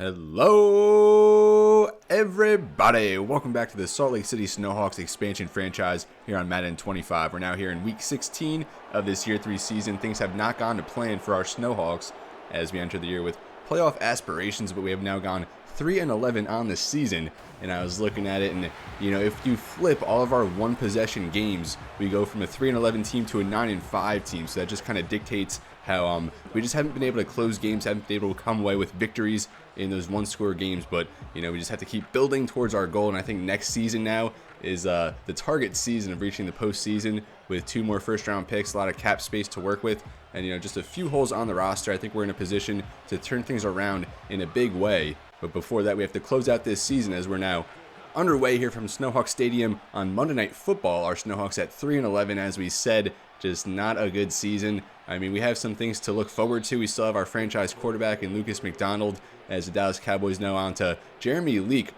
Hello, everybody. Welcome back to the Salt Lake City Snowhawks expansion franchise here on Madden 25. We're now here in week 16 of this year 3 season. Things have not gone to plan for our Snowhawks as we enter the year with playoff aspirations, but we have now gone 3-11 on the season. And I was looking at it, and if you flip all of our one possession games, we go from a 3-11 team to a 9-5 team. So that just kind of dictates how we just haven't been able to close games, haven't been able to come away with victories in those one-score games. But we just have to keep building towards our goal. And I think next season now is the target season of reaching the postseason with 2 more first-round picks, a lot of cap space to work with, and just a few holes on the roster. I think we're in a position to turn things around in a big way. But before that, we have to close out this season as we're now underway here from Snowhawk Stadium on Monday Night Football. Our Snowhawks at 3-11, as we said, just not a good season. I mean, we have some things to look forward to. We still have our franchise quarterback in Lucas McDonald, as the Dallas Cowboys now on to Jeremy Leake,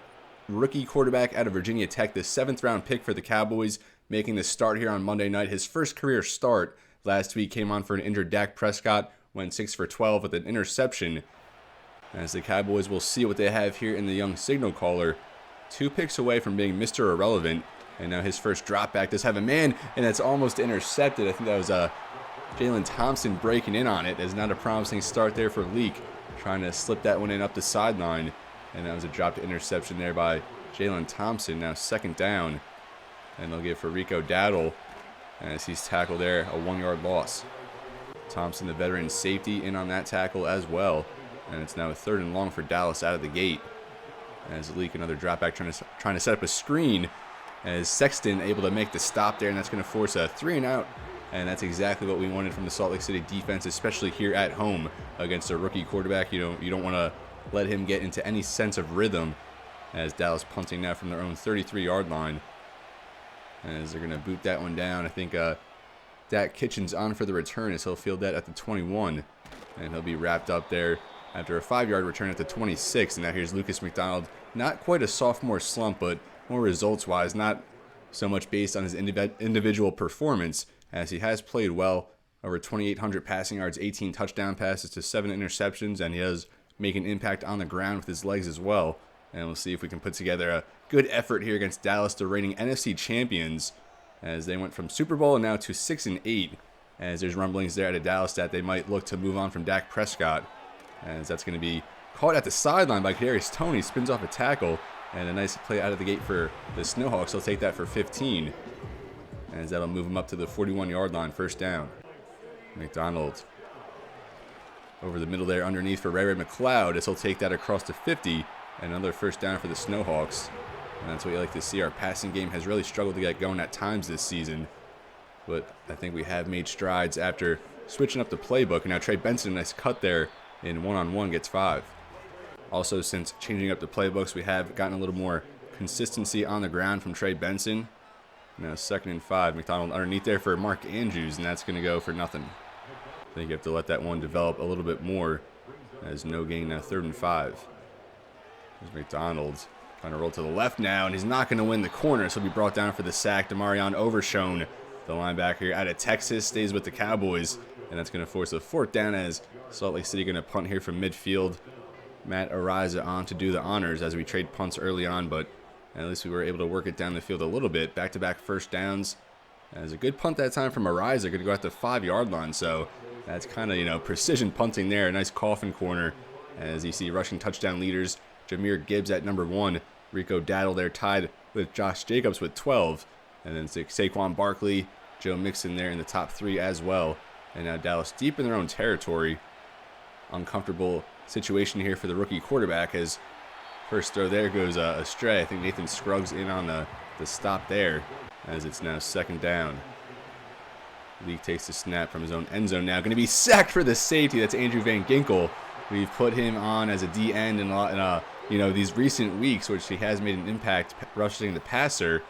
rookie quarterback out of Virginia Tech, the 7th-round pick for the Cowboys, making the start here on Monday night. His first career start last week came on for an injured Dak Prescott, went 6 for 12 with an interception. As the Cowboys will see what they have here in the young signal caller. 2 picks away from being Mr. Irrelevant. And now his first drop back does have a man, and that's almost intercepted. I think that was Jalen Thompson breaking in on it. That's not a promising start there for Leake, trying to slip that one in up the sideline. And that was a dropped interception there by Jalen Thompson. Now 2nd down. And they'll give for Rico Dowdle as he's tackled there, a 1-yard loss. Thompson, the veteran safety, in on that tackle as well. And it's now a 3rd and long for Dallas out of the gate. As Leake, another drop back, trying to set up a screen. As Sexton able to make the stop there, and that's going to force a 3-and-out. And that's exactly what we wanted from the Salt Lake City defense, especially here at home against a rookie quarterback. You don't want to let him get into any sense of rhythm. As Dallas punting now from their own 33-yard line. As they're going to boot that one down. I think Dak Kitchens on for the return as he'll field that at the 21. And he'll be wrapped up there after a 5-yard return at the 26. And now here's Lucas McDonald. Not quite a sophomore slump, but more results-wise, not so much based on his individual performance, as he has played well. Over 2,800 passing yards, 18 touchdown passes to 7 interceptions, and he does make an impact on the ground with his legs as well. And we'll see if we can put together a good effort here against Dallas, the reigning NFC champions, as they went from Super Bowl and now to 6-8. As there's rumblings there at Dallas that they might look to move on from Dak Prescott, as that's going to be caught at the sideline by Kadarius Toney, spins off a tackle, and a nice play out of the gate for the Snowhawks. They'll take that for 15, as that'll move them up to the 41-yard line, 1st down. McDonald over the middle there underneath for Ray McLeod, as he'll take that across to 50, and another 1st down for the Snowhawks. And that's what you like to see. Our passing game has really struggled to get going at times this season, but I think we have made strides after switching up the playbook. And now Trey Benson, a nice cut there in one-on-one, gets 5. Also, since changing up the playbooks, we have gotten a little more consistency on the ground from Trey Benson. Now 2nd and 5. McDonald underneath there for Mark Andrews, and that's going to go for nothing. I think you have to let that one develop a little bit more, as no gain now 3rd and 5. There's McDonald trying to roll to the left now, and he's not going to win the corner, so he'll be brought down for the sack. Demarion Overshone, the linebacker out of Texas, stays with the Cowboys, and that's going to force a 4th down as Salt Lake City going to punt here from midfield. Matt Ariza on to do the honors as we trade punts early on, but at least we were able to work it down the field a little bit. Back-to-back 1st downs. As a good punt that time from Ariza, going to go at the 5-yard line, so that's kind of, precision punting there. A nice coffin corner as you see rushing touchdown leaders. Jahmyr Gibbs at number 1. Rico Dowdle there tied with Josh Jacobs with 12. And then Saquon Barkley, Joe Mixon there in the top 3 as well. And now Dallas deep in their own territory. Uncomfortable situation here for the rookie quarterback, as first throw there goes astray. I think Nathan Scruggs in on the stop there, as it's now 2nd down. Leake takes the snap from his own end zone now. Going to be sacked for the safety. That's Andrew Van Ginkel. We've put him on as a D end in these recent weeks, which he has made an impact rushing the passer.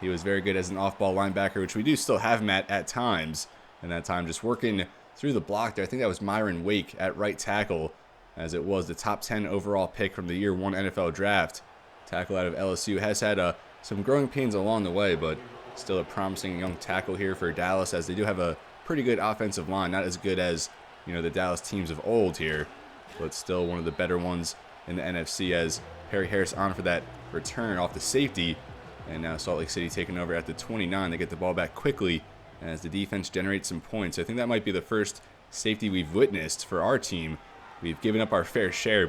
He was very good as an off-ball linebacker, which we do still have him at times. And that time just working through the block there. I think that was Myron Wake at right tackle, as it was the top 10 overall pick from the year 1 NFL draft. Tackle out of LSU has had some growing pains along the way, but still a promising young tackle here for Dallas, as they do have a pretty good offensive line. Not as good as the Dallas teams of old here, but still one of the better ones in the NFC, as Perry Harris on for that return off the safety. And now Salt Lake City taking over at the 29. They get the ball back quickly as the defense generates some points. I think that might be the first safety we've witnessed for our team. We've given up our fair share,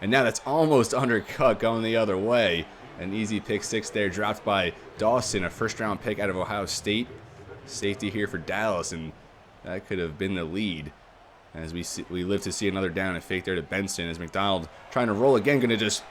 and now that's almost undercut going the other way. An easy pick six there, dropped by Dawson, a first-round pick out of Ohio State. Safety here for Dallas, and that could have been the lead. As we live to see another down and fake there to Benson, as McDonald trying to roll again, going to just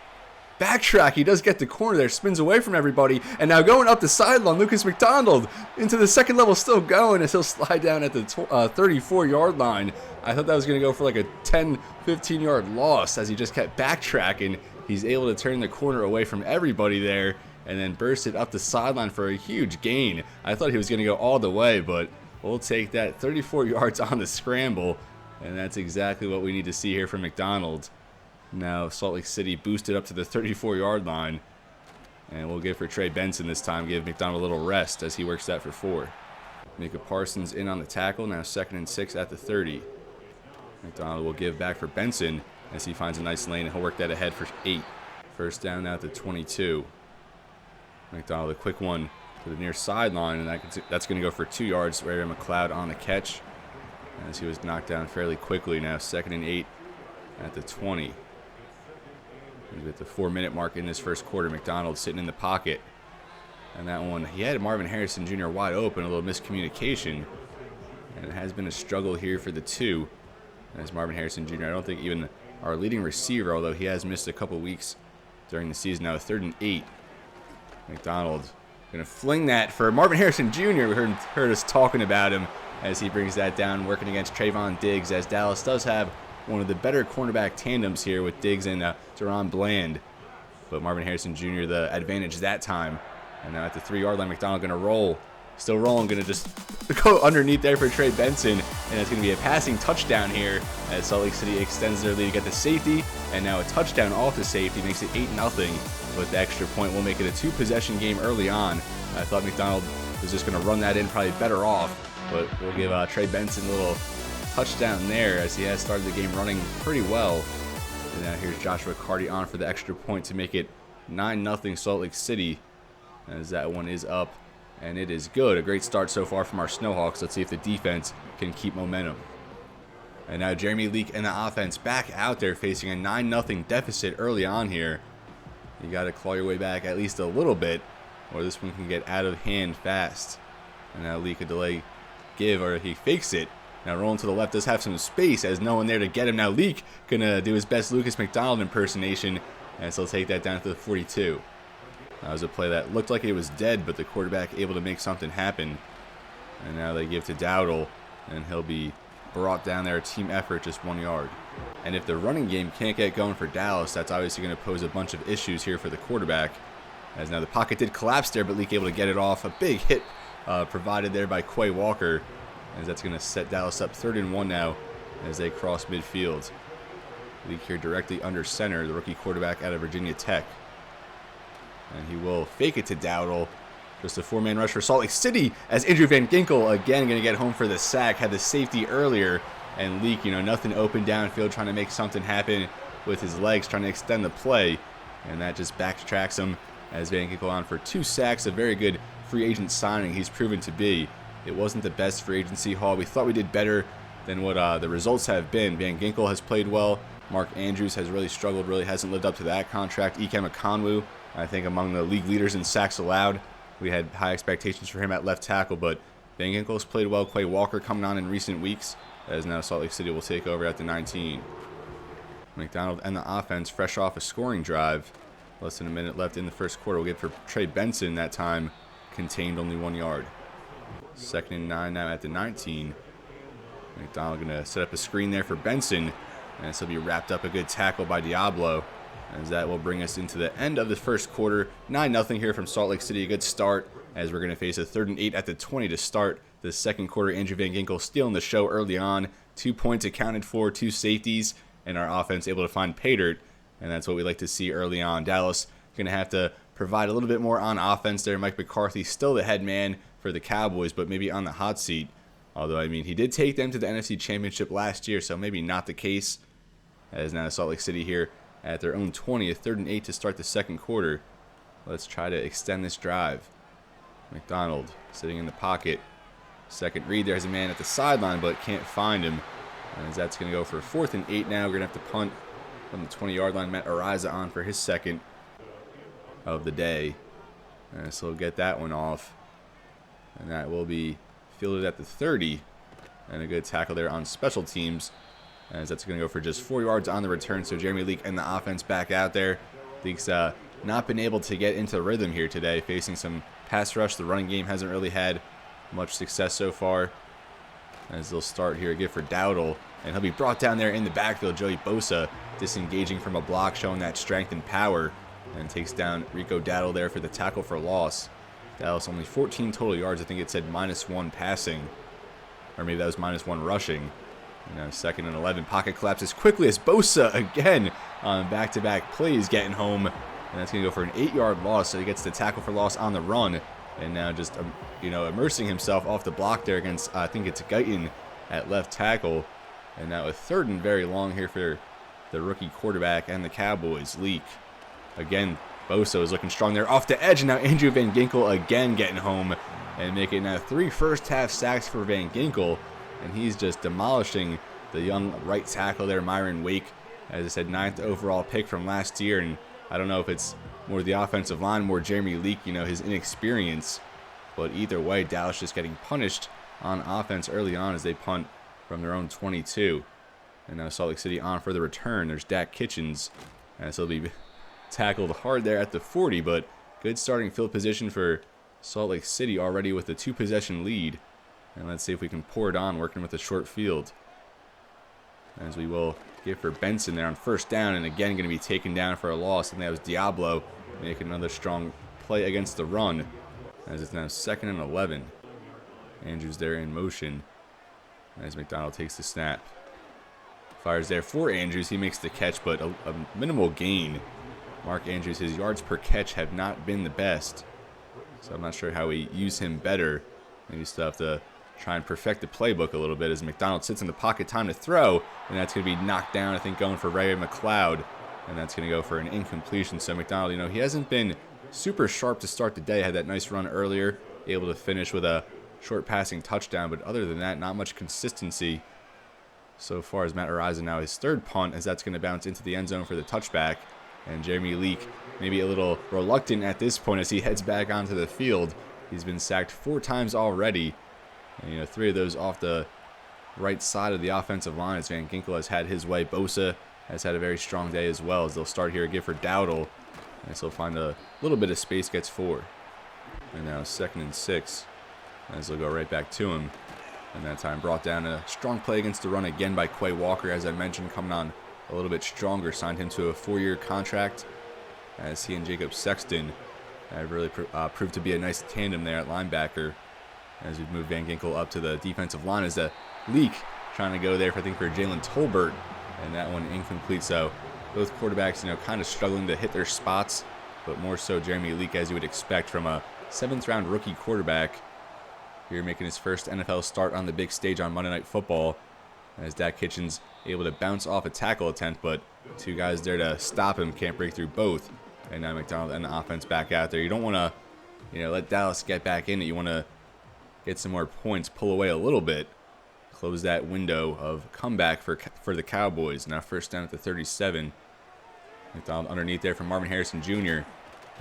backtrack. He does get the corner there, spins away from everybody, and now going up the sideline, Lucas McDonald into the second level, still going, as he'll slide down at the 34-yard line. I thought that was going to go for like a 10, 15-yard loss, as he just kept backtracking. He's able to turn the corner away from everybody there, and then burst it up the sideline for a huge gain. I thought he was going to go all the way, but we'll take that. 34 yards on the scramble, and that's exactly what we need to see here from McDonald. Now Salt Lake City boosted up to the 34-yard line, and we'll give for Trey Benson this time. Give McDonald a little rest as he works that for 4. Micah Parsons in on the tackle. Now 2nd and 6 at the 30. McDonald will give back for Benson as he finds a nice lane, and he'll work that ahead for 8. First down now at the 22. McDonald a quick one to the near sideline, and that's going to go for 2 yards. Ray McLeod on the catch as he was knocked down fairly quickly. Now 2nd and 8 at the 20. He's at the 4-minute mark in this first quarter. McDonald sitting in the pocket. And that one, he had Marvin Harrison Jr. wide open, a little miscommunication. And it has been a struggle here for the 2. As Marvin Harrison Jr., I don't think even our leading receiver, although he has missed a couple weeks during the season. Now 3rd and 8. McDonald going to fling that for Marvin Harrison Jr. We heard us talking about him as he brings that down, working against Trayvon Diggs, as Dallas does have one of the better cornerback tandems here with Diggs and Deron Bland. But Marvin Harrison Jr. the advantage that time. And now at the 3-yard line, McDonald going to roll. Still rolling, going to just go underneath there for Trey Benson. And it's going to be a passing touchdown here as Salt Lake City extends their lead to get the safety. And now a touchdown off the safety makes it 8-0. With the extra point, we'll make it a 2-possession game early on. I thought McDonald was just going to run that in, probably better off. But we'll give Trey Benson a little touchdown there, as he has started the game running pretty well. And now here's Joshua Carty on for the extra point to make it 9-0 Salt Lake City, as that one is up, and it is good. A great start so far from our Snowhawks. Let's see if the defense can keep momentum. And now Jeremy Leake and the offense back out there facing a 9-0 deficit early on here. You got to claw your way back at least a little bit, or this one can get out of hand fast. And now Leake a delay give, or he fakes it. Now rolling to the left, does have some space as no one there to get him. Now Leake gonna do his best Lucas McDonald impersonation, and so he'll take that down to the 42. That was a play that looked like it was dead, but the quarterback able to make something happen. And now they give to Dowdle, and he'll be brought down there. Team effort, just 1 yard. And if the running game can't get going for Dallas, that's obviously going to pose a bunch of issues here for the quarterback. As now the pocket did collapse there, but Leake able to get it off. A big hit provided there by Quay Walker, as that's going to set Dallas up 3rd and 1 now as they cross midfield. Leake here directly under center, the rookie quarterback out of Virginia Tech. And he will fake it to Dowdle. Just a 4-man rush for Salt Lake City, as Andrew Van Ginkel again going to get home for the sack. Had the safety earlier, and Leake, nothing open downfield, trying to make something happen with his legs, trying to extend the play. And that just backtracks him as Van Ginkel on for 2 sacks. A very good free agent signing he's proven to be. It wasn't the best free agency haul. We thought we did better than what the results have been. Van Ginkel has played well. Mark Andrews has really struggled, really hasn't lived up to that contract. Ikem Ekonwu, I think, among the league leaders in sacks allowed. We had high expectations for him at left tackle, but Van Ginkel's played well. Quay Walker coming on in recent weeks, as now Salt Lake City will take over at the 19. McDonald and the offense fresh off a scoring drive. Less than a minute left in the first quarter. We'll get for Trey Benson that time, contained only 1 yard. 2nd and 9 now at the 19. McDonald going to set up a screen there for Benson, and this will be wrapped up. A good tackle by Diablo, as that will bring us into the end of the first quarter. 9-0 here from Salt Lake City. A good start, as we're going to face a 3rd and 8 at the 20 to start the second quarter. Andrew Van Ginkel stealing the show early on. 2 points accounted for, 2 safeties, and our offense able to find pay dirt, and that's what we like to see early on. Dallas going to have to provide a little bit more on offense there. Mike McCarthy still the head man for the Cowboys, but maybe on the hot seat. Although, I mean, he did take them to the NFC Championship last year, so maybe not the case. As now Salt Lake City here at their own 20, a 3rd and 8 to start the second quarter. Let's try to extend this drive. McDonald sitting in the pocket. Second read, there's a man at the sideline, but can't find him. As that's going to go for 4th and 8 now. We're going to have to punt from the 20-yard line. Matt Ariza on for his second of the day. So we'll get that one off. And that will be fielded at the 30. And a good tackle there on special teams. As that's going to go for just 4 yards on the return. So Jeremy Leake and the offense back out there. Leake's not been able to get into rhythm here today, facing some pass rush. The running game hasn't really had much success so far. As they'll start here again for Dowdle. And he'll be brought down there in the backfield. Joey Bosa disengaging from a block, showing that strength and power. And takes down Rico Dowdle there for the tackle for loss. Dallas only 14 total yards. I think it said -1 passing. Or maybe that was -1 rushing. Now 2nd and 11. Pocket collapses quickly as Bosa again on back-to-back plays getting home. And that's going to go for an 8-yard loss. So he gets the tackle for loss on the run. And now just, immersing himself off the block there against, I think it's Guyton at left tackle. And now a 3rd and very long here for the rookie quarterback and the Cowboys. Leake. Again, Bosa is looking strong there off the edge. And now Andrew Van Ginkel again getting home. And making now 3 first-half sacks for Van Ginkel. And he's just demolishing the young right tackle there, Myron Wake. As I said, 9th overall pick from last year. And I don't know if it's more the offensive line, more Jeremy Leake, his inexperience. But either way, Dallas just getting punished on offense early on as they punt from their own 22. And now Salt Lake City on for the return. There's Dak Kitchens. And so he'll be tackled hard there at the 40. But good starting field position for Salt Lake City already with a 2-possession lead. And let's see if we can pour it on working with a short field. As we will give for Benson there on 1st down. And again, going to be taken down for a loss. And that was Diablo making another strong play against the run. As it's now 2nd and 11. Andrews there in motion. As McDonald takes the snap. Fires there for Andrews. He makes the catch, but a minimal gain. Mark Andrews, his yards per catch have not been the best. So I'm not sure how we use him better. Maybe still have to try and perfect the playbook a little bit as McDonald sits in the pocket, time to throw. And that's going to be knocked down, I think, going for Ray McLeod. And that's going to go for an incompletion. So McDonald, he hasn't been super sharp to start the day. Had that nice run earlier, able to finish with a short passing touchdown. But other than that, not much consistency so far as Matt Ariza now his 3rd punt, as that's going to bounce into the end zone for the touchback. And Jeremy Leake maybe a little reluctant at this point as he heads back onto the field. He's been sacked 4 times already. And, 3 of those off the right side of the offensive line as Van Ginkel has had his way. Bosa has had a very strong day as well as they'll start here again for Dowdle. And so he'll find a little bit of space, gets 4. And now 2nd and 6 as they'll go right back to him. And that time brought down a strong play against the run again by Quay Walker, as I mentioned, coming on a little bit stronger. Signed him to a 4-year contract as he and Jacob Sexton have really proved to be a nice tandem there at linebacker. As we've moved Van Ginkel up to the defensive line as a Leak trying to go there, for Jalen Tolbert. And that one incomplete. So both quarterbacks, kind of struggling to hit their spots. But more so Jeremy Leake, as you would expect from a 7th-round rookie quarterback. Here making his first NFL start on the big stage on Monday Night Football. As Dak Kitchens able to bounce off a tackle attempt, but 2 guys there to stop him, can't break through both. And now McDonald and the offense back out there. You don't want to, let Dallas get back in it. You want to get some more points, pull away a little bit, close that window of comeback for the Cowboys. Now 1st down at the 37. McDonald underneath there from Marvin Harrison Jr.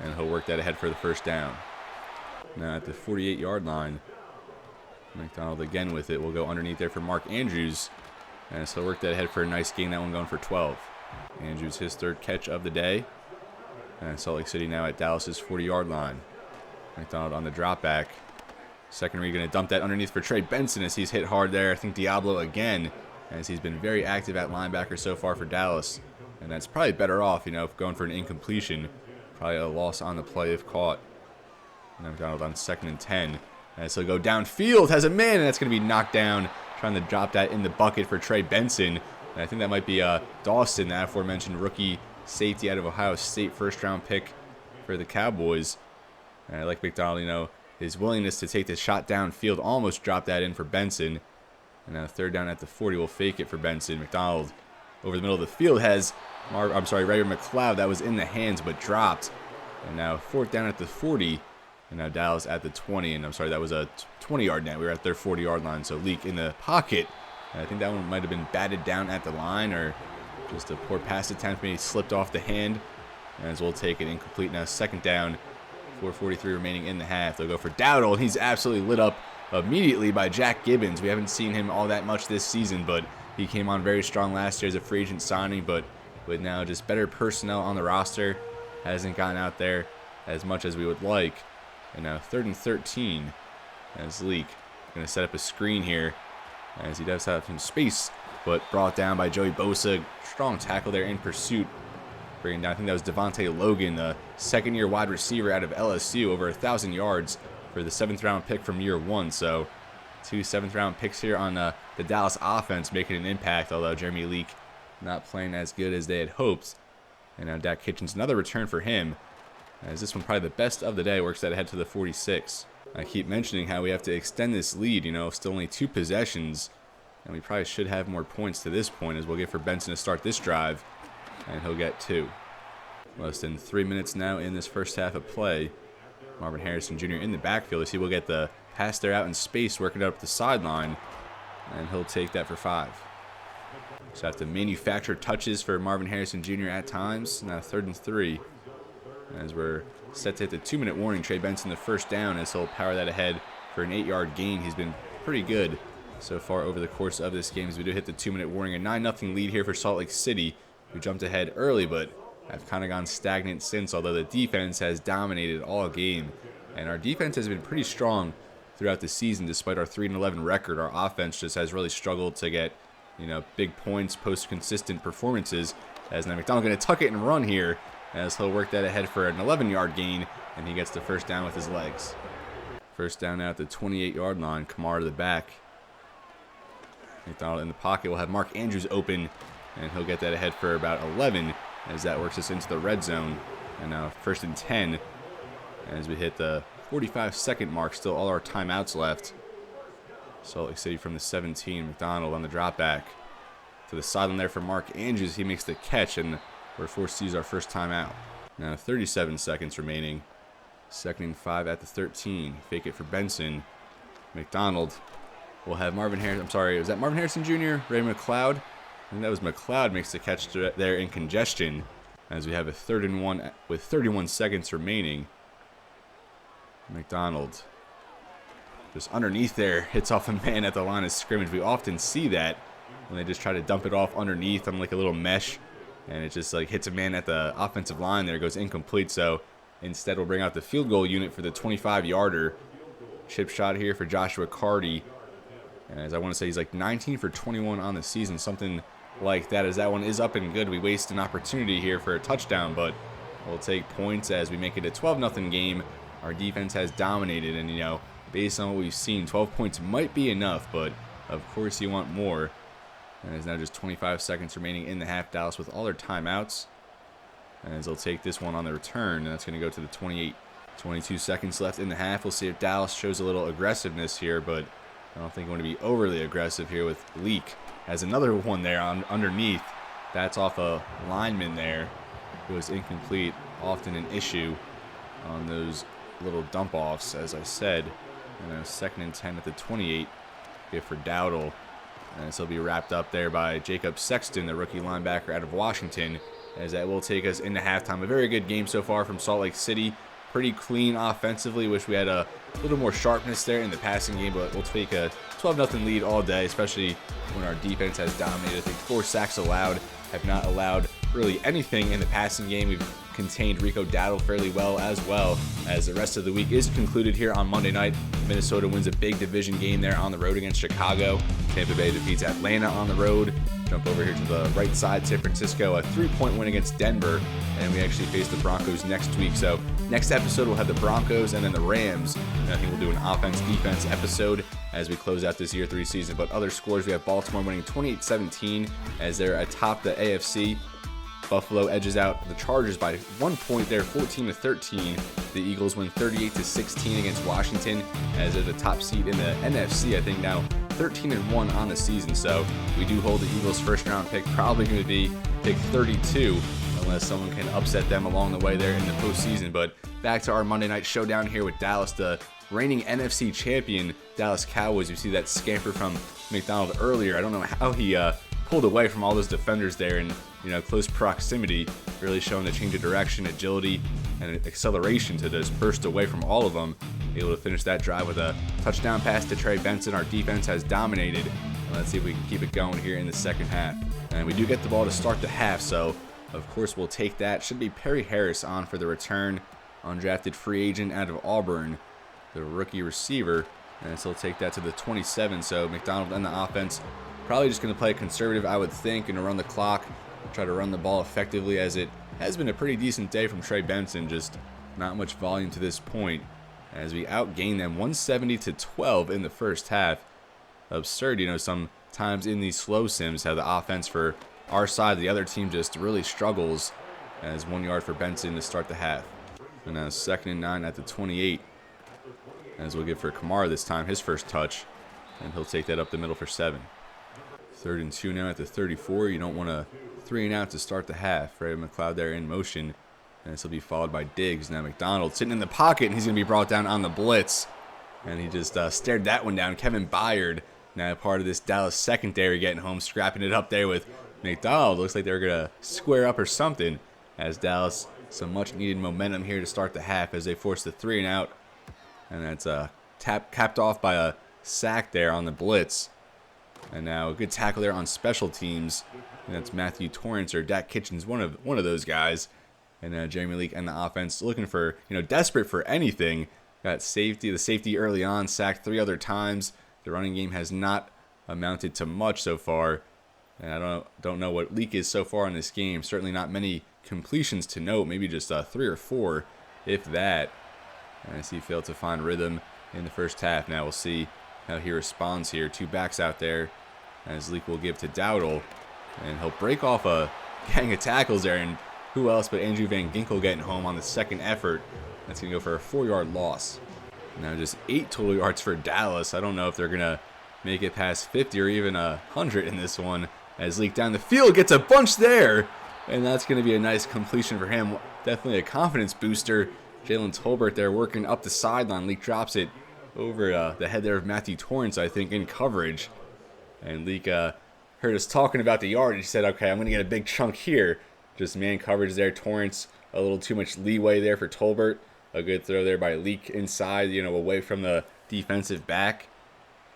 And he'll work that ahead for the 1st down. Now at the 48-yard line, McDonald again with it. We'll go underneath there for Mark Andrews. And so he'll work that ahead for a nice gain. That one going for 12. Andrews his 3rd catch of the day. And Salt Lake City now at Dallas's 40-yard line. McDonald on the drop back. Second read, going to dump that underneath for Trey Benson as he's hit hard there. I think Diablo again, as he's been very active at linebacker so far for Dallas. And that's probably better off, going for an incompletion. Probably a loss on the play if caught. And McDonald on 2nd and 10. And so he'll go downfield, has a man, and that's going to be knocked down. Trying to drop that in the bucket for Trey Benson. And I think that might be Dawson, that aforementioned rookie safety out of Ohio State, 1st-round pick for the Cowboys. And I like McDonald, his willingness to take the shot downfield, almost dropped that in for Benson. And now 3rd down at the 40 will fake it for Benson. McDonald over the middle of the field has Ray McLeod. That was in the hands but dropped. And now 4th down at the 40. And now Dallas at the 20. And that was a 20-yard net. We were at their 40-yard line. So Leake in the pocket. And I think that one might have been batted down at the line, or just a poor pass attempt. Maybe slipped off the hand. As we'll take it incomplete. Now 2nd down. 4:43 remaining in the half. They'll go for Dowdle. He's absolutely lit up immediately by Jack Gibbons. We haven't seen him all that much this season, but he came on very strong last year as a free agent signing, but with now just better personnel on the roster, hasn't gotten out there as much as we would like. And now 3rd and 13 as Leake going to set up a screen here as he does have some space, but brought down by Joey Bosa. Strong tackle there in pursuit. Bringing down, I think that was Devontae Logan, the 2nd-year wide receiver out of LSU, over 1,000 yards for the 7th-round pick from year 1. So 2 7th-round picks here on the Dallas offense making an impact, although Jeremy Leake not playing as good as they had hoped. And now Dak Kitchens, another return for him, as this one probably the best of the day, works that ahead to the 46. I keep mentioning how we have to extend this lead, still only 2 possessions, and we probably should have more points to this point, as we'll get for Benson to start this drive, and he'll get 2. Less than 3 minutes now in this first half of play. Marvin Harrison Jr. in the backfield as he will get the pass there out in space, working up the sideline, and he'll take that for 5. So have to manufacture touches for Marvin Harrison Jr. at times. Now 3rd and 3 as we're set to hit the 2-minute warning. Trey Benson the 1st down as he'll power that ahead for an 8-yard gain. He's been pretty good so far over the course of this game as we do hit the 2-minute warning. A 9-0 lead here for Salt Lake City. We jumped ahead early, but have kind of gone stagnant since, although the defense has dominated all game. And our defense has been pretty strong throughout the season despite our 3-11 record. Our offense just has really struggled to get, big points, post consistent performances. As now McDonald going to tuck it and run here as he'll work that ahead for an 11-yard gain, and he gets the 1st down with his legs. 1st down now at the 28-yard line. Kamara to the back. McDonald in the pocket will have Mark Andrews open, and he'll get that ahead for about 11 as that works us into the red zone. And now 1st and 10 as we hit the 45-second mark. Still all our timeouts left. Salt Lake City from the 17. McDonald on the drop back to the sideline there for Mark Andrews. He makes the catch, and we're forced to use our first timeout. Now 37 seconds remaining. 2nd and 5 at the 13. Fake it for Benson. McDonald will have Marvin Harrison. I'm sorry, was that Marvin Harrison Jr.? Ray McLeod? I think that was McLeod makes the catch there in congestion as we have a 3rd and 1 with 31 seconds remaining. McDonald just underneath there hits off a man at the line of scrimmage. We often see that when they just try to dump it off underneath on like a little mesh, and it just like hits a man at the offensive line there. It goes incomplete. So instead we'll bring out the field goal unit for the 25-yarder. Chip shot here for Joshua Carty. And as I want to say, he's like 19 for 21 on the season, something like that, as that one is up and good. We waste an opportunity here for a touchdown, but we'll take points as we make it a 12-0 game. Our defense has dominated, and based on what we've seen, 12 points might be enough, but of course you want more. And there's now just 25 seconds remaining in the half. Dallas with all their timeouts, as they'll take this one on the return, and that's going to go to the 28. 22 seconds left in the half. We'll see if Dallas shows a little aggressiveness here, but I don't think we're going to be overly aggressive here with Leake. Has another one there underneath. That's off a lineman there. It was incomplete. Often an issue on those little dump-offs, as I said. And a 2nd and 10 at the 28. Here for Dowdle. And this will be wrapped up there by Jacob Sexton, the rookie linebacker out of Washington, as that will take us into halftime. A very good game so far from Salt Lake City. Pretty clean offensively. Wish we had a little more sharpness there in the passing game, but we'll take a 12-0 lead all day, especially when our defense has dominated. I think 4 sacks allowed, have not allowed really anything in the passing game. We've contained Rico Dowdle fairly well, as the rest of the week is concluded here on Monday night. Minnesota wins a big division game there on the road against Chicago. Tampa Bay defeats Atlanta on the road. Jump over here to the right side, San Francisco, a 3-point win against Denver, and we actually face the Broncos next week. So next episode we'll have the Broncos and then the Rams, and I think we'll do an offense-defense episode as we close out this year 3 season. But other scores, we have Baltimore winning 28-17 as they're atop the AFC. Buffalo edges out the Chargers by 1 point there, 14-13. The Eagles win 38-16 against Washington as they're the top seed in the NFC. I think now 13-1 on the season. So we do hold the Eagles' first-round pick, probably going to be pick 32, unless someone can upset them along the way there in the postseason. But back to our Monday night showdown here with Dallas, the reigning NFC champion Dallas Cowboys. You see that scamper from McDonald earlier. I don't know how he pulled away from all those defenders there in close proximity, really showing the change of direction, agility, and acceleration to just burst away from all of them. Able to finish that drive with a touchdown pass to Trey Benson. Our defense has dominated. And let's see if we can keep it going here in the second half. And we do get the ball to start the half, so of course we'll take that. Should be Perry Harris on for the return, undrafted free agent out of Auburn, the rookie receiver. And so he'll take that to the 27. So McDonald and the offense probably just going to play conservative, I would think, and run the clock, try to run the ball effectively, as it has been a pretty decent day from Trey Benson. Just not much volume to this point, as we outgain them 170-12 in the first half. Absurd, sometimes in these slow sims, how the offense for our side, the other team, just really struggles. As 1 yard for Benson to start the half. And now 2nd and 9 at the 28. As we'll give for Kamara this time, his first touch, and he'll take that up the middle for 7. 3rd and 2 now at the 34. You don't want a 3 and out to start the half. Ray McLeod there in motion, and this will be followed by Diggs. Now McDonald sitting in the pocket, and he's going to be brought down on the blitz, and he just stared that one down. Kevin Byard, now part of this Dallas secondary, getting home, scrapping it up there with McDonald. Looks like they're going to square up or something, as Dallas some much needed momentum here to start the half as they force the 3 and out, and that's capped off by a sack there on the blitz. And now a good tackle there on special teams, and that's Matthew Torrance, or Dak Kitchens, one of those guys. And Jeremy Leake and the offense looking for, desperate for anything. Got the safety early on, sacked 3 other times. The running game has not amounted to much so far, and I don't know what Leake is so far in this game. Certainly not many completions to note, maybe just 3 or 4, if that. And I see he failed to find rhythm in the first half. Now we'll see how he responds here. 2 backs out there, as Leake will give to Dowdle, and he'll break off a gang of tackles there, and who else but Andrew Van Ginkel getting home on the second effort. That's going to go for a 4-yard loss. Now just 8 total yards for Dallas. I don't know if they're going to make it past 50 or even 100 in this one, as Leake down the field gets a bunch there, and that's going to be a nice completion for him. Definitely a confidence booster. Jalen Tolbert there working up the sideline. Leake drops it over the head there of Matthew Torrance, I think, in coverage. And Leake heard us talking about the yardage. He said, okay, I'm going to get a big chunk here. Just man coverage there. Torrance, a little too much leeway there for Tolbert. A good throw there by Leake inside, away from the defensive back.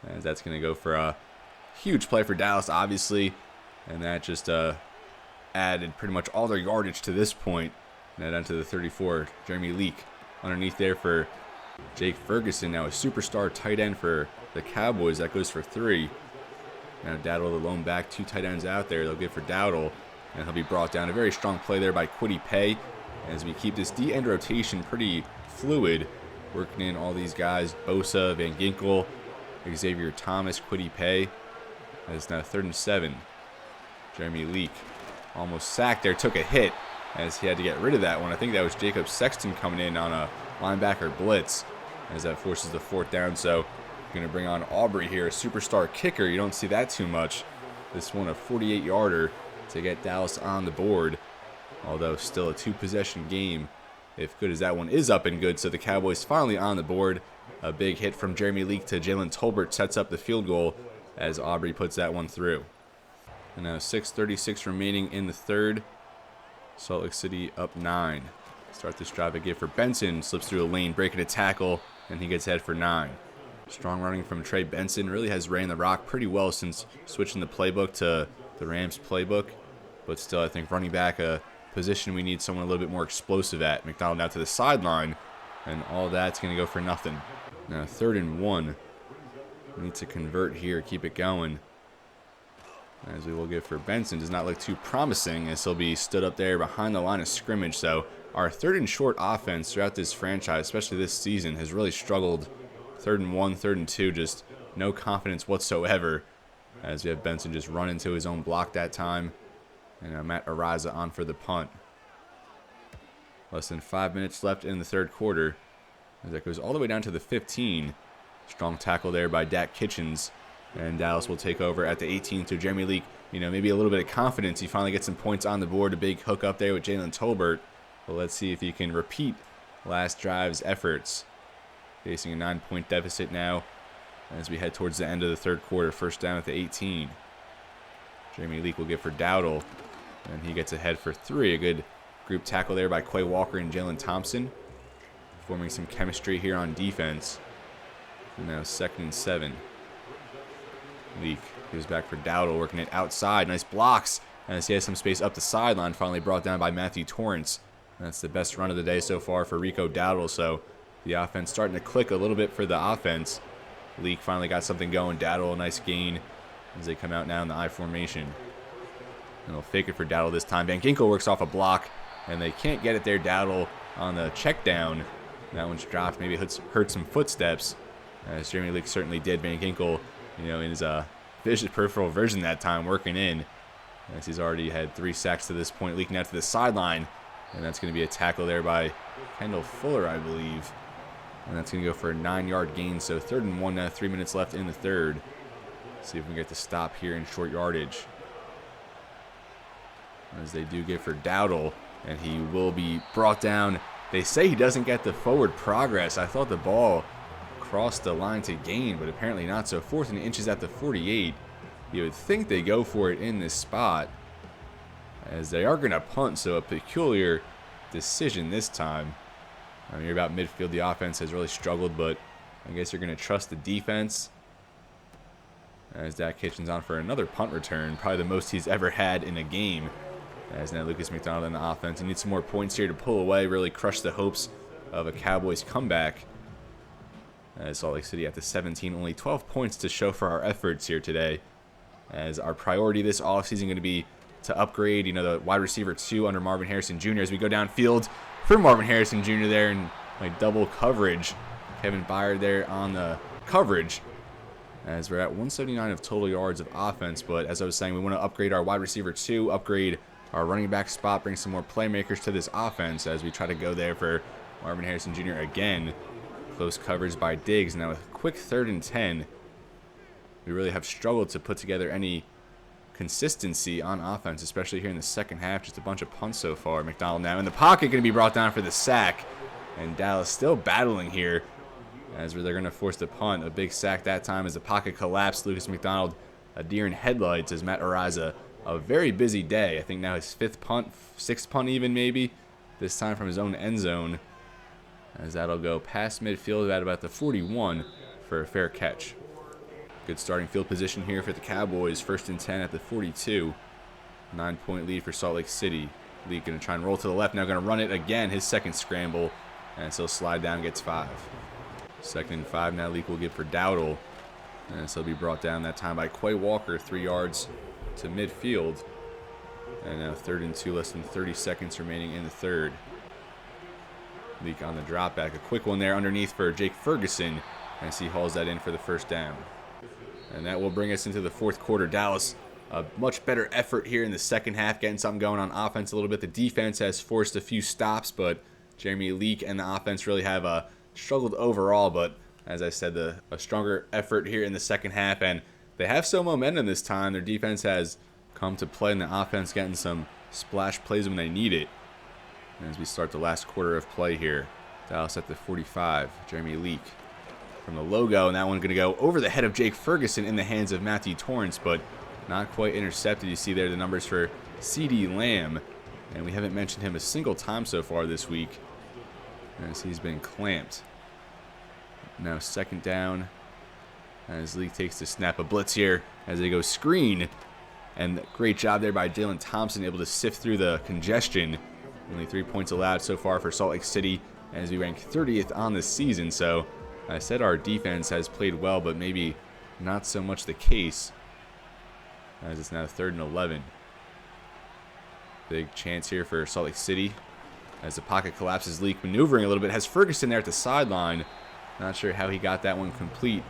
And that's going to go for a huge play for Dallas, obviously. And that just added pretty much all their yardage to this point. Now down to the 34. Jeremy Leake underneath there for Jake Ferguson, now a superstar tight end for the Cowboys. That goes for 3. Now Dowdle, the lone back, 2 tight ends out there. They'll give for Dowdle, and he'll be brought down. A very strong play there by Kwity Paye, as we keep this D-end rotation pretty fluid, working in all these guys. Bosa, Van Ginkel, Xavier Thomas, Kwity Paye. It's now 3rd and 7. Jeremy Leake almost sacked there, took a hit, as he had to get rid of that one. I think that was Jacob Sexton coming in on a linebacker blitz, as that forces the 4th down. So going to bring on Aubrey here, a superstar kicker. You don't see that too much. This one a 48-yarder to get Dallas on the board, although still a 2-possession game, if good as that one is up and good. So the Cowboys finally on the board. A big hit from Jeremy Leake to Jalen Tolbert sets up the field goal, as Aubrey puts that one through. And now 6:36 remaining in the 3rd. Salt Lake City up 9. Start this drive again for Benson. Slips through a lane, breaking a tackle, and he gets head for 9. Strong running from Trey Benson. Really has ran the rock pretty well since switching the playbook to the Rams playbook. But still, I think running back, a position we need someone a little bit more explosive at. McDonald now to the sideline, and all that's going to go for nothing. Now 3rd and 1. We need to convert here, keep it going. As we will give for Benson, does not look too promising, as he'll be stood up there behind the line of scrimmage. So our 3rd and short offense throughout this franchise, especially this season, has really struggled. 3rd and 1, 3rd and 2, just no confidence whatsoever, as we have Benson just run into his own block that time. And Matt Araiza on for the punt. Less than 5 minutes left in the 3rd quarter, as that goes all the way down to the 15. Strong tackle there by Dak Kitchens, as he'll be brought down. A very strong play there by Dak Kitchens, And Dallas will take over at the 18. So Jeremy Leake, maybe a little bit of confidence. He finally gets some points on the board. A big hook up there with Jalen Tolbert. But let's see if he can repeat last drive's efforts. Facing a 9-point deficit now as we head towards the end of the third quarter. First down at the 18. Jeremy Leake will get for Dowdle. And he gets ahead for 3. A good group tackle there by Quay Walker and Jalen Thompson. Forming some chemistry here on defense. And now 2nd and 7. Leake goes back for Dowdle, working it outside. Nice blocks as he has some space up the sideline. Finally brought down by Matthew Torrance. That's the best run of the day so far for Rico Dowdle. So the offense starting to click a little bit for the offense. Leake finally got something going. Dowdle, a nice gain as they come out now in the I formation. And they'll fake it for Dowdle this time. Van Ginkel works off a block, and they can't get it there. Dowdle on the check down. That one's dropped. Maybe hurt some footsteps, as Jeremy Leake certainly did. Van Ginkel, in his peripheral version that time, working in, as he's already had 3 sacks to this point. Leaking out to the sideline, and that's going to be a tackle there by Kendall Fuller, I believe. And that's going to go for a 9-yard gain. So 3rd and 1 now, 3 minutes left in the third. See if we can get the stop here in short yardage. As they do get for Dowdle, and he will be brought down. They say he doesn't get the forward progress. I thought the ball crossed the line to gain, but apparently not. So 4th and inches at the 48. You would think they go for it in this spot, as they are going to punt. So a peculiar decision this time. You're about midfield. The offense has really struggled, but I guess you're going to trust the defense. As Dak Kitchen's on for another punt return, probably the most he's ever had in a game. As now Lucas McDonald in the offense. He needs some more points here to pull away, really crush the hopes of a Cowboys comeback. As Salt Lake City at the 17, only 12 points to show for our efforts here today. As our priority this offseason going to be to upgrade, the wide receiver 2 under Marvin Harrison Jr. as we go downfield for Marvin Harrison Jr. there in like double coverage. Kevin Byard there on the coverage. As we're at 179 of total yards of offense, but as I was saying, we want to upgrade our wide receiver 2, upgrade our running back spot, bring some more playmakers to this offense as we try to go there for Marvin Harrison Jr. again. Close coverage by Diggs. Now with a quick 3rd and 10. We really have struggled to put together any consistency on offense, especially here in the second half. Just a bunch of punts so far. McDonald now in the pocket, going to be brought down for the sack. And Dallas still battling here as they're going to force the punt. A big sack that time as the pocket collapsed. Lucas McDonald, a deer in headlights as Matt Araiza. A very busy day. I think now his 5th punt, 6th punt even maybe. This time from his own end zone. As that'll go past midfield at about the 41 for a fair catch. Good starting field position here for the Cowboys. 1st and 10 at the 42. 9-point lead for Salt Lake City. Leake going to try and roll to the left. Now going to run it again. His 2nd scramble. And so slide down, gets 5. 2nd and 5 now. Leake will get for Dowdle. And so he'll be brought down that time by Quay Walker. 3 yards to midfield. And now 3rd and 2, less than 30 seconds remaining in the third. Leake on the drop back. A quick one there underneath for Jake Ferguson as he hauls that in for the first down. And that will bring us into the 4th quarter. Dallas, a much better effort here in the second half, getting something going on offense a little bit. The defense has forced a few stops, but Jeremy Leake and the offense really have struggled overall. But as I said, a stronger effort here in the second half, and they have some momentum this time. Their defense has come to play, and the offense getting some splash plays when they need it. As we start the last quarter of play here. Dallas at the 45. Jeremy Leake from the logo, and that one going to go over the head of Jake Ferguson in the hands of Matthew Torrance, but not quite intercepted. You see there the numbers for CeeDee Lamb, and we haven't mentioned him a single time so far this week as he's been clamped. Now 2nd down as Leake takes the snap. A blitz here as they go screen, and great job there by Jalen Thompson, able to sift through the congestion. Only 3 points allowed so far for Salt Lake City as we rank 30th on the season. So I said our defense has played well, but maybe not so much the case as it's now 3rd and 11. Big chance here for Salt Lake City as the pocket collapses. Leake maneuvering a little bit. Has Ferguson there at the sideline. Not sure how he got that one complete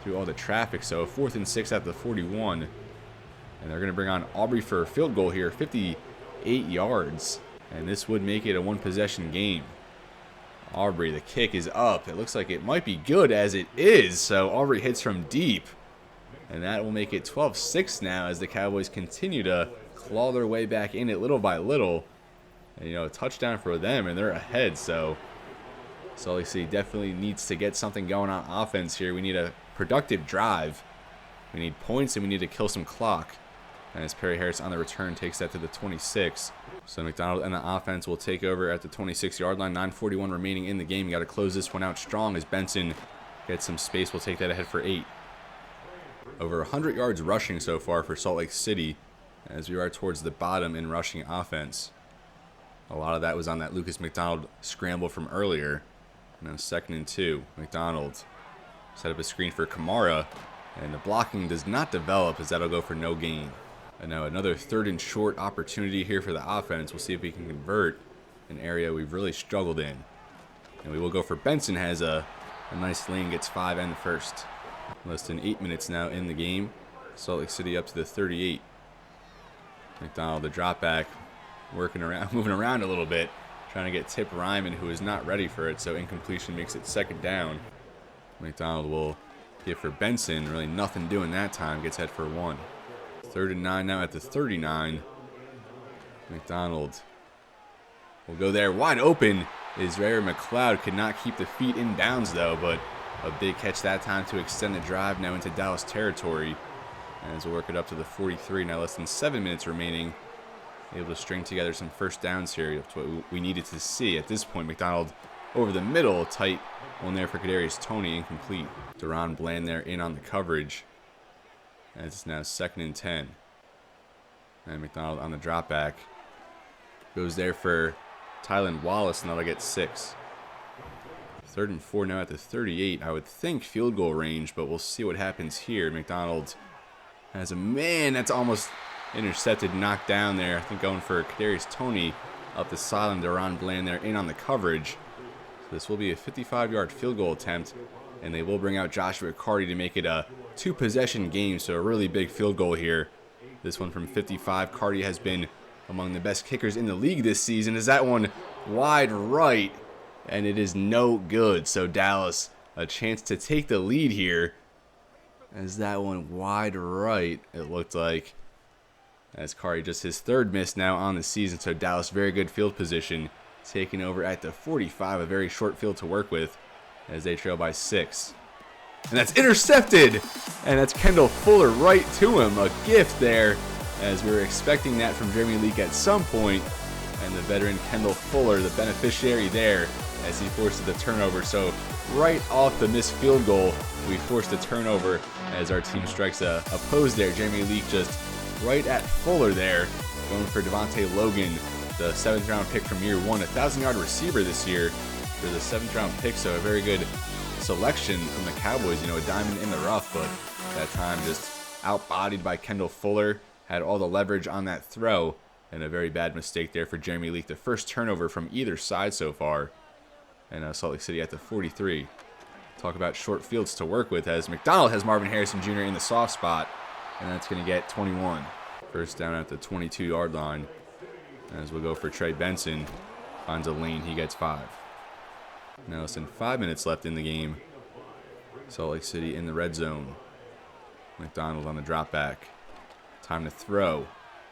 through all the traffic. So 4th and 6 at the 41. And they're going to bring on Aubrey for a field goal here. 58 yards. And this would make it a 1-possession game. Aubrey, the kick is up. It looks like it might be good as it is. So Aubrey hits from deep. And that will make it 12-6 now as the Cowboys continue to claw their way back in it little by little. And, a touchdown for them, and they're ahead. So Salt Lake City definitely needs to get something going on offense here. We need a productive drive. We need points, and we need to kill some clock. And as Perry Harris on the return takes that to the 26. So McDonald and the offense will take over at the 26-yard line. 9:41 remaining in the game. You got to close this one out strong as Benson gets some space. We'll take that ahead for 8. Over 100 yards rushing so far for Salt Lake City as we are towards the bottom in rushing offense. A lot of that was on that Lucas McDonald scramble from earlier. Now 2nd and 2. McDonald set up a screen for Kamara, and the blocking does not develop as that'll go for no gain. And now another 3rd and short opportunity here for the offense. We'll see if we can convert an area we've really struggled in. And we will go for Benson. Has a nice lane, gets 5 and the first. Less than 8 minutes now in the game. Salt Lake City up to the 38. McDonald, the drop back, working around, moving around a little bit, trying to get Tip Ryman, who is not ready for it, so incompletion makes it 2nd down. McDonald will get for Benson, really nothing doing that time, gets head for 1. 3rd and 9 now at the 39. McDonald will go there, wide open. Israel McLeod could not keep the feet in bounds though, but a big catch that time to extend the drive now into Dallas territory. As we'll work it up to the 43, now less than 7 minutes remaining. Able to string together some first downs here. That's what we needed to see. At this point, McDonald over the middle, tight one there for Kadarius Toney, incomplete. Deron Bland there in on the coverage. As it's now 2nd and 10. And McDonald on the drop back. Goes there for Tylan Wallace, and that'll get 6. 3rd and 4 now at the 38. I would think field goal range, but we'll see what happens here. McDonald has a man that's almost intercepted, knocked down there. I think going for Kadarius Toney up the sideline. Deron Bland there in on the coverage. So this will be a 55-yard field goal attempt, and they will bring out Joshua Carty to make it a 2-possession game, so a really big field goal here. This one from 55. Carty has been among the best kickers in the league this season. Is that one wide right, and it is no good. So Dallas a chance to take the lead here. As that one wide right, it looked like. As Carty just his 3rd miss now on the season. So Dallas very good field position, taking over at the 45. A very short field to work with as they trail by 6. And that's intercepted. And that's Kendall Fuller right to him. A gift there, as we were expecting that from Jeremy Leake at some point. And the veteran Kendall Fuller, the beneficiary there, as he forces the turnover. So right off the missed field goal, we forced a turnover as our team strikes a pose there. Jeremy Leake just right at Fuller there, going for Devontae Logan, the 7th round pick from year 1, a 1,000-yard receiver this year for the 7th round pick. So a very good selection from the Cowboys. A diamond in the rough, but that time just outbodied by Kendall Fuller. Had all the leverage on that throw, and a very bad mistake there for Jeremy Leake. The first turnover from either side so far. And Salt Lake City at the 43. Talk about short fields to work with, as McDonald has Marvin Harrison Jr. in the soft spot, and that's going to get 21. First down at the 22-yard line. As we'll go for Trey Benson. Finds a lane, he gets 5. Now less than 5 minutes left in the game. Salt Lake City in the red zone. McDonald on the drop back. Time to throw.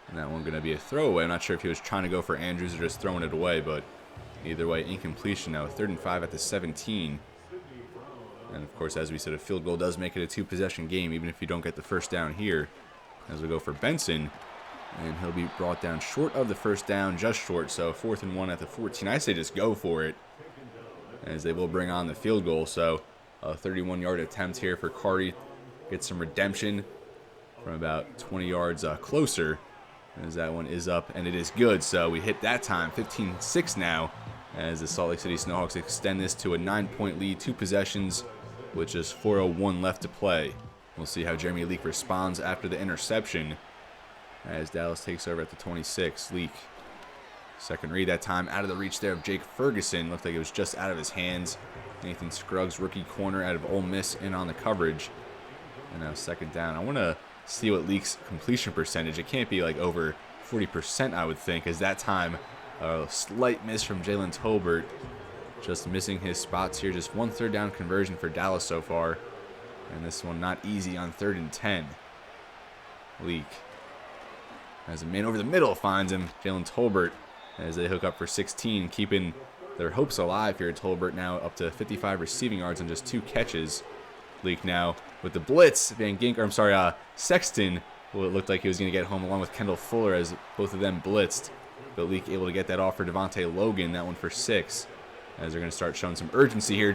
And that one going to be a throwaway. I'm not sure if he was trying to go for Andrews or just throwing it away, but either way, incompletion now. 3rd and 5 at the 17. And of course, as we said, a field goal does make it a 2-possession game, even if you don't get the first down here. As we go for Benson, and he'll be brought down short of the first down, just short. So 4th and 1 at the 14. I say just go for it, as they will bring on the field goal. So a 31-yard attempt here for Carty. Get some redemption from about 20 yards closer, as that one is up, and it is good. So we hit that time, 15-6 now, as the Salt Lake City Snowhawks extend this to a 9-point lead, 2 possessions, with just 4:01 left to play. We'll see how Jeremy Leake responds after the interception, as Dallas takes over at the 26. Leake, second read that time, out of the reach there of Jake Ferguson. Looked like it was just out of his hands. Nathan Scruggs, rookie corner out of Ole Miss, in on the coverage. And now 2nd down. I want to see what Leake's completion percentage. It can't be like over 40%, I would think, as that time a slight miss from Jalen Tolbert, just missing his spots here. Just 1 third down conversion for Dallas so far. And this one not easy on 3rd and 10. Leake as a man over the middle finds him. Jalen Tolbert as they hook up for 16, keeping their hopes alive here. Tolbert now up to 55 receiving yards on just 2 catches. Leake now with the blitz. Sexton, well, it looked like he was going to get home along with Kendall Fuller as both of them blitzed. But Leake able to get that off for Devontae Logan, that one for 6. As they're going to start showing some urgency here.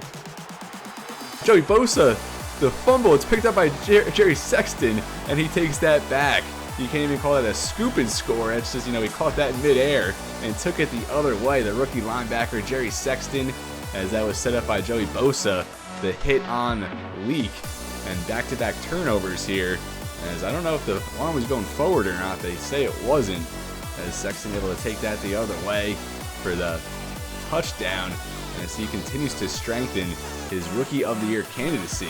Joey Bosa, the fumble, it's picked up by Jerry Sexton, and he takes that back. You can't even call it a scoop and score. It's just, he caught that in midair and took it the other way. The rookie linebacker, Jerry Sexton, as that was set up by Joey Bosa. The hit on Leake, and back-to-back turnovers here. As I don't know if the arm was going forward or not. They say it wasn't. As Sexton able to take that the other way for the touchdown. As he continues to strengthen his Rookie of the Year candidacy.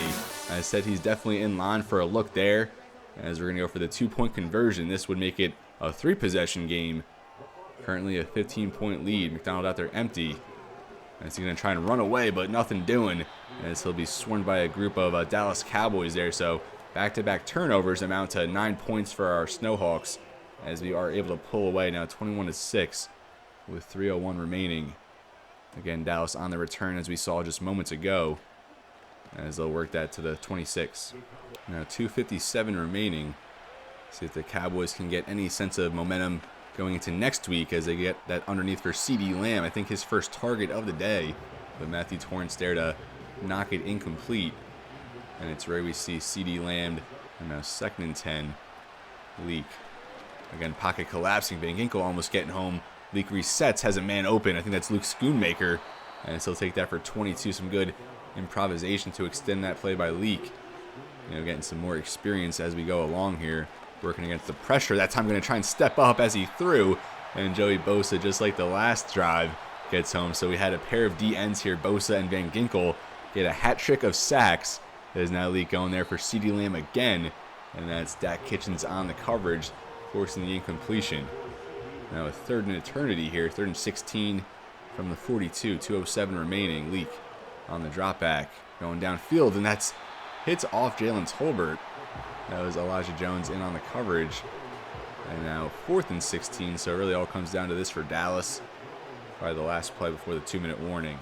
I said he's definitely in line for a look there. As we're going to go for the 2-point conversion. This would make it a 3-possession game. Currently a 15-point lead. McDonald out there empty. As he's going to try and run away, but nothing doing. As he'll be swarmed by a group of Dallas Cowboys there. So back-to-back turnovers amount to 9 points for our Snowhawks. As we are able to pull away now 21-6 with 3:01 remaining. Again, Dallas on the return as we saw just moments ago. As they'll work that to the 26. Now 2:57 remaining. See if the Cowboys can get any sense of momentum going into next week as they get that underneath for CeeDee Lamb. I think his first target of the day. But Matthew Torrance there to knock it incomplete. And it's where we see CeeDee Lamb. And now 2nd and 10. Leake. Again, pocket collapsing. Van Ginkel almost getting home. Leake resets, has a man open. I think that's Luke Schoonmaker. And he'll take that for 22. Some good improvisation to extend that play by Leake. Getting some more experience as we go along here. Working against the pressure. That time going to try and step up as he threw. And Joey Bosa, just like the last drive, gets home. So we had a pair of D-ends here. Bosa and Van Ginkel get a hat trick of sacks. There's now Leake going there for CeeDee Lamb again. And that's Dak Kitchens on the coverage, forcing the incompletion. Now a 3rd and eternity here. 3rd and 16 from the 42. 2:07 remaining. Leake on the drop back. Going downfield. And that's hits off Jalen Tolbert. That was Elijah Jones in on the coverage. And now 4th and 16. So it really all comes down to this for Dallas. Probably the last play before the 2-minute warning.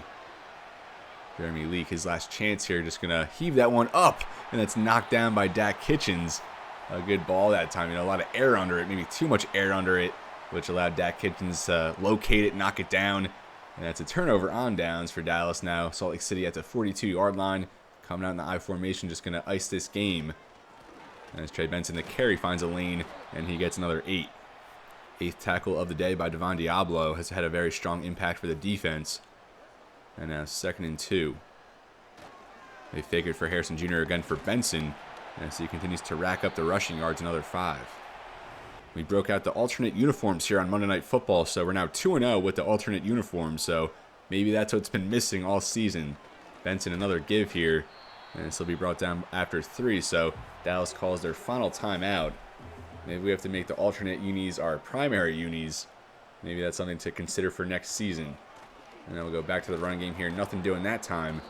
Jeremy Leake, his last chance here. Just going to heave that one up. And that's knocked down by Dak Kitchens. A good ball that time. A lot of air under it. Maybe too much air under it, which allowed Dak Kitchens to locate it, knock it down. And that's a turnover on downs for Dallas now. Salt Lake City at the 42-yard line. Coming out in the I formation, just going to ice this game. As Trey Benson, the carry, finds a lane, and he gets another 8. 8th tackle of the day by Devon Diablo has had a very strong impact for the defense. And now 2nd and 2. They fake it for Harrison Jr. again for Benson. As he continues to rack up the rushing yards, another 5. We broke out the alternate uniforms here on Monday Night Football, so we're now 2-0 with the alternate uniforms. So maybe that's what's been missing all season. Benson, another give here. And this will be brought down after 3. So Dallas calls their final timeout. Maybe we have to make the alternate unis our primary unis. Maybe that's something to consider for next season. And then we'll go back to the running game here. Nothing doing that time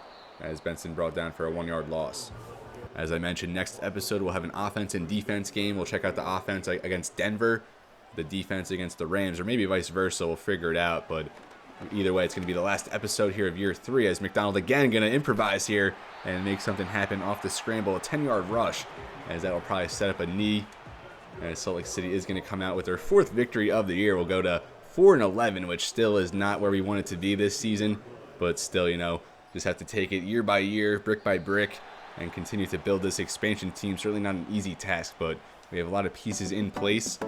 as Benson brought down for a 1-yard loss. As I mentioned, next episode we'll have an offense and defense game. We'll check out the offense against Denver, the defense against the Rams, or maybe vice versa. We'll figure it out. But either way, it's going to be the last episode here of year 3 as McDonald again going to improvise here and make something happen off the scramble. A 10-yard rush as that will probably set up a knee. And Salt Lake City is going to come out with their 4th victory of the year. We'll go to 4-11, which still is not where we want it to be this season. But still, just have to take it year by year, brick by brick, and continue to build this expansion team. Certainly not an easy task, but we have a lot of pieces in place.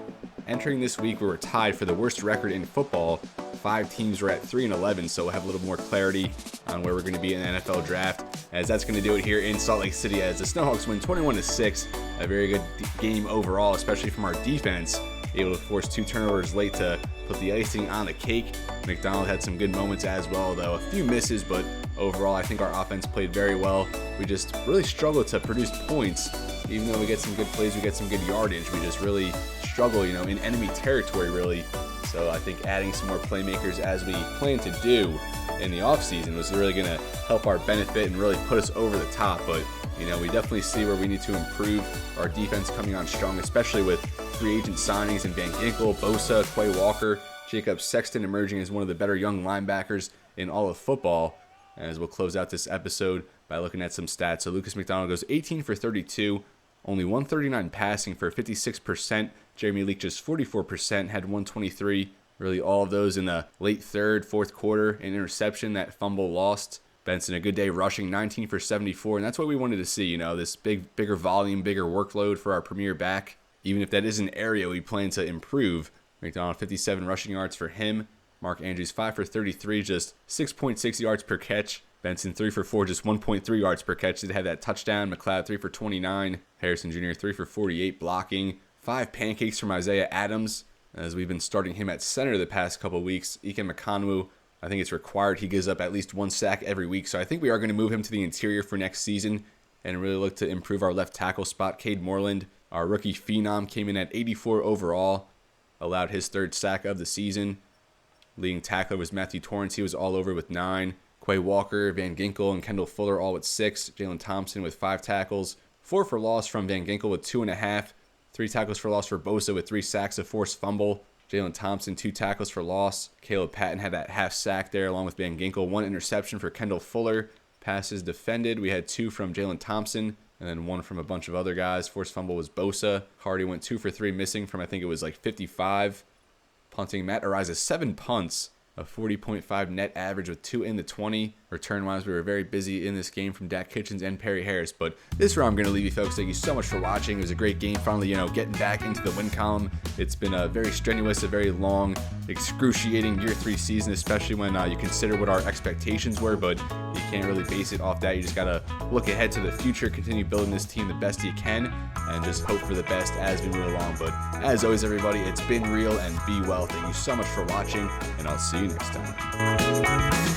Entering this week, we were tied for the worst record in football. 5 teams were at 3-11, so we'll have a little more clarity on where we're going to be in the NFL draft, as that's going to do it here in Salt Lake City as the Snowhawks win 21-6. A very good game overall, especially from our defense. Able to force 2 turnovers late to put the icing on the cake. McDonald had some good moments as well, though. A few misses, but overall, I think our offense played very well. We just really struggled to produce points. Even though we get some good plays, we get some good yardage. We just really struggle, in enemy territory, really. So I think adding some more playmakers as we plan to do in the offseason was really going to help our benefit and really put us over the top. But, you know, we definitely see where we need to improve our defense coming on strong, especially with free agent signings in Van Ginkel, Bosa, Quay Walker, Jacob Sexton emerging as one of the better young linebackers in all of football. As we'll close out this episode by looking at some stats. So Lucas McDonald goes 18 for 32, only 139 passing for 56%. Jeremy Leake just 44%, had 123. Really all of those in the late third, fourth quarter. An interception, that fumble lost. Benson, a good day rushing, 19 for 74. And that's what we wanted to see, you know, this bigger volume, bigger workload for our premier back. Even if that is an area we plan to improve. McDonald, 57 rushing yards for him. Mark Andrews, 5 for 33, just 6.6 yards per catch. Benson, 3 for 4, just 1.3 yards per catch. Did have that touchdown. McLeod, 3 for 29. Harrison Jr., 3 for 48, blocking. 5 pancakes from Isaiah Adams, as we've been starting him at center the past couple weeks. Ike Mekonwu, I think it's required he gives up at least 1 sack every week. So I think we are going to move him to the interior for next season and really look to improve our left tackle spot. Cade Moreland, our rookie phenom, came in at 84 overall. Allowed his 3rd sack of the season. Leading tackler was Matthew Torrance. He was all over with 9. Quay Walker, Van Ginkel, and Kendall Fuller all with 6. Jalen Thompson with 5 tackles. 4 for loss from Van Ginkel with 2.5. 3 tackles for loss for Bosa with 3 sacks, a forced fumble. Jalen Thompson, 2 tackles for loss. Caleb Patton had that half sack there along with Van Ginkel. 1 interception for Kendall Fuller. Passes defended. We had 2 from Jalen Thompson and then 1 from a bunch of other guys. Forced fumble was Bosa. Hardy went 2 for 3 missing from, I think it was like 55. Punting, Matt Ariza, 7 punts, a 40.5 net average with 2 in the 20. Return-wise, we were very busy in this game from Dak Kitchens and Perry Harris. But this is where I'm going to leave you, folks. Thank you so much for watching. It was a great game. Finally, you know, getting back into the win column. It's been a very strenuous, a very long, excruciating year 3 season, especially when you consider what our expectations were. But you can't really base it off that. You just got to look ahead to the future, continue building this team the best you can, and just hope for the best as we move along. But as always, everybody, it's been real, and be well. Thank you so much for watching, and I'll see you next time.